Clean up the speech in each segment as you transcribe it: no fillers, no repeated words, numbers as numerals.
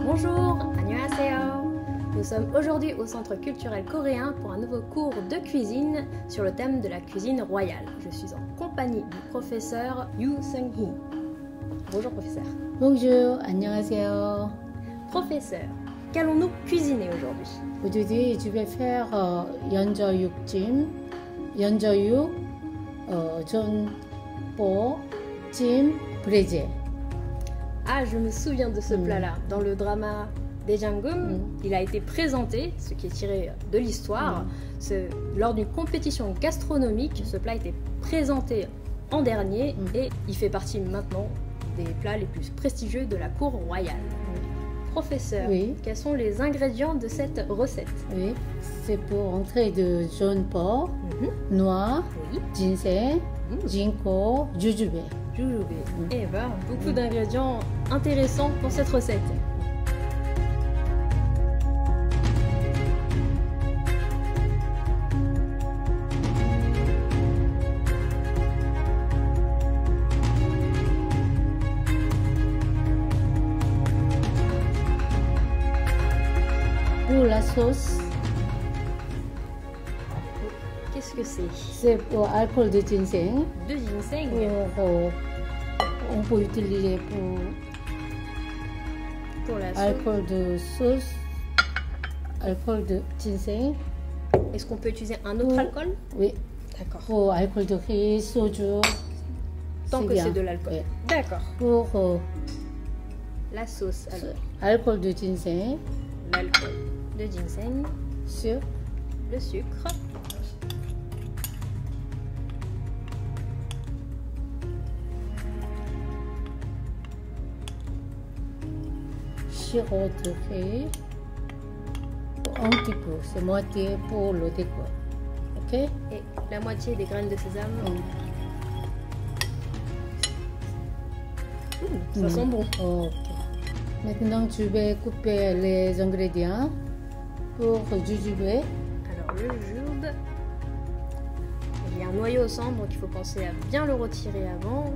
Bonjour, annyeonghaseyo. Nous sommes aujourd'hui au Centre culturel coréen pour un nouveau cours de cuisine sur le thème de la cuisine royale. Je suis en compagnie du professeur Yoo Seung-hee. Bonjour professeur. Bonjour, 안녕하세요. Professeur, qu'allons-nous cuisiner aujourd'hui? Aujourd'hui, je vais faire 연저육찜, 연저육, 전보, 찜, 브레제. Ah, je me souviens de ce plat-là. Dans le drama Daejangum, il a été présenté, ce qui est tiré de l'histoire. Lors d'une compétition gastronomique, ce plat a été présenté en dernier et il fait partie maintenant des plats les plus prestigieux de la cour royale. Professeur, quels sont les ingrédients de cette recette? Oui, c'est pour entrée de jaune porc, noix, ginseng, ginkgo, jujube. Jujube. Eh ben, beaucoup d'ingrédients intéressants pour cette recette. Pour la sauce, qu'est-ce que c'est? c'est pour alcool de ginseng. De ginseng. On peut utiliser Pour la sauce. alcool de sauce, alcool de ginseng. Est-ce qu'on peut utiliser un autre alcool? Oui. D'accord. Pour alcool de riz, soju. Tant que bien. c'est de l'alcool. Oui. D'accord. Pour La sauce, alors. alcool de ginseng, L'alcool de ginseng, sucre, le sucre, sirop de riz, un petit peu, c'est moitié pour le décor. Ok? et la moitié des graines de sésame. Ça sent bon. Ok. Maintenant, je vais couper les ingrédients pour jujube. Alors le jujube, il y a un noyau au centre, donc il faut penser à bien le retirer avant.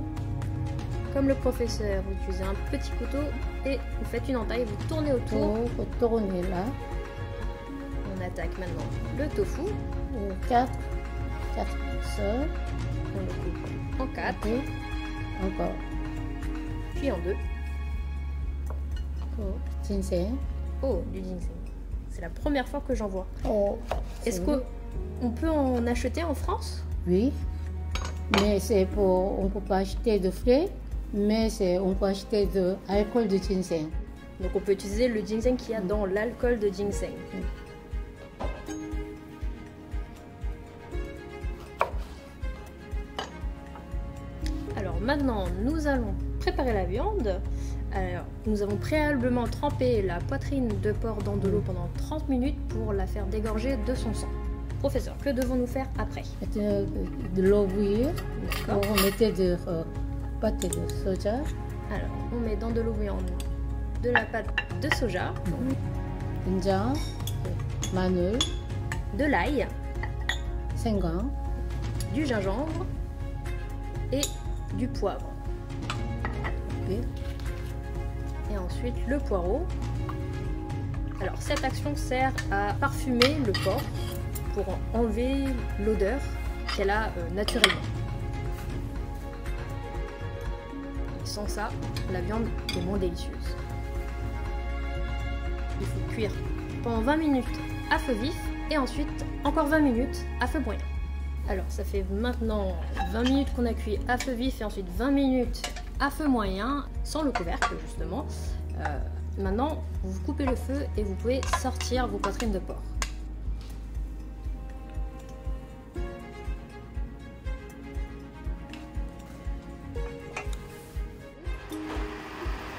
Comme le professeur, vous utilisez un petit couteau et vous faites une entaille, vous tournez autour. Pour tourner là. On attaque maintenant le tofu. 4 morceaux. On le coupe en 4, Et encore puis en 2. pour ginseng. Oh, du ginseng. C'est la première fois que j'en vois. Oh, Est-ce qu'on peut en acheter en France? Oui, mais c'est pour, on peut pas acheter de frais, mais on peut acheter de alcool de ginseng. Donc on peut utiliser le ginseng qu'il y a dans l'alcool de ginseng. Alors maintenant, nous allons préparer la viande. Alors, nous avons préalablement trempé la poitrine de porc dans de l'eau pendant 30 minutes pour la faire dégorger de son sang. Professeur, que devons-nous faire après? Mettez de l'eau bouillir, D'accord. on mettait de pâte de soja, Alors, on met dans de l'eau bouillante de la pâte de soja, 된장, 마늘, de l'ail, 생강, du gingembre et du poivre. ok. Et ensuite le poireau. Alors cette action sert à parfumer le porc pour enlever l'odeur qu'elle a naturellement. Et sans ça, la viande est moins délicieuse. Il faut cuire pendant 20 minutes à feu vif et ensuite encore 20 minutes à feu moyen. Alors ça fait maintenant 20 minutes qu'on a cuit à feu vif et ensuite 20 minutes à feu moyen sans le couvercle justement. Maintenant vous coupez le feu et vous pouvez sortir vos poitrines de porc.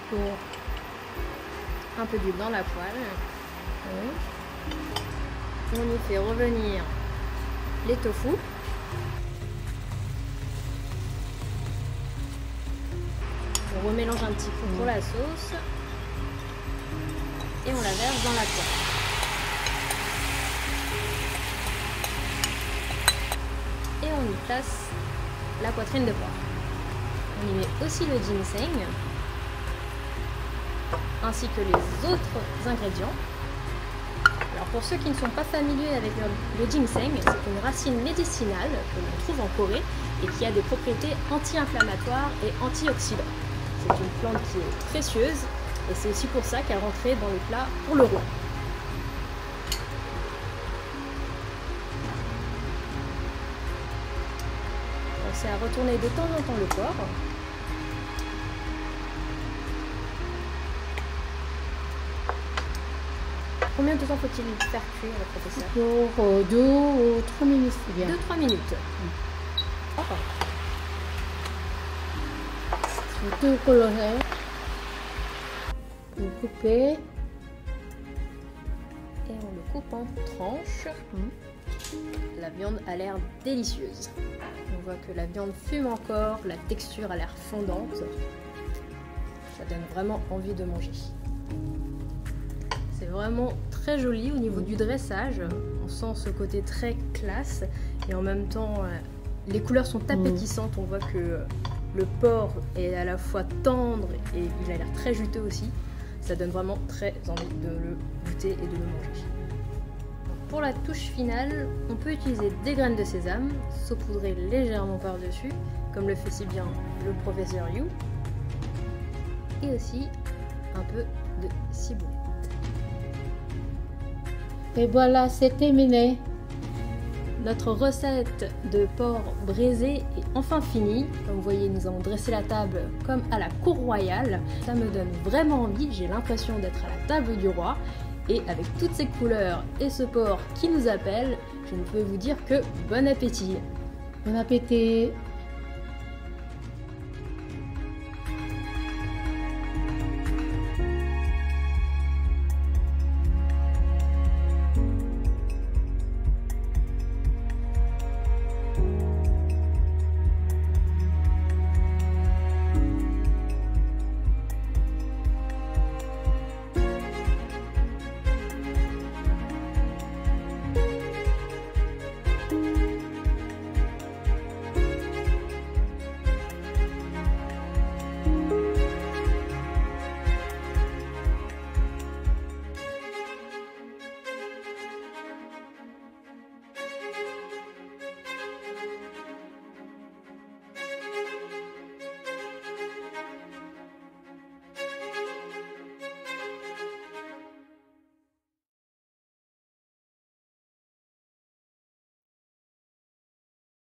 Pour un peu d'huile dans la poêle, on y fait revenir les tofu. On remélange un petit peu pour la sauce et on la verse dans la poêle. Et on y place la poitrine de porc. On y met aussi le ginseng, ainsi que les autres ingrédients. Alors pour ceux qui ne sont pas familiers avec le ginseng, c'est une racine médicinale que l'on trouve en Corée et qui a des propriétés anti-inflammatoires et antioxydantes. C'est une plante qui est précieuse et c'est aussi pour ça qu'elle rentrait dans les plats pour le roi. Pensez à retourner de temps en temps le porc. Combien de temps faut-il faire cuire, le professeur? Pour 2 ou 3 minutes, c'est bien. 2-3 minutes. Oh. Surtout coloré. Vous coupez. Et on le coupe en tranches. La viande a l'air délicieuse. On voit que la viande fume encore, la texture a l'air fondante. Ça donne vraiment envie de manger. C'est vraiment très joli au niveau du dressage. On sent ce côté très classe et en même temps les couleurs sont appétissantes. On voit que le porc est à la fois tendre et il a l'air très juteux aussi. Ça donne vraiment très envie de le goûter et de le manger. Pour la touche finale, on peut utiliser des graines de sésame saupoudrées légèrement par-dessus, comme le fait si bien le professeur Yu, et aussi un peu de ciboulette. Et voilà, c'est terminé. Notre recette de porc braisé est enfin finie. Comme vous voyez, nous avons dressé la table comme à la cour royale. Ça me donne vraiment envie, j'ai l'impression d'être à la table du roi. Et avec toutes ces couleurs et ce porc qui nous appelle, je ne peux vous dire que bon appétit. Bon appétit.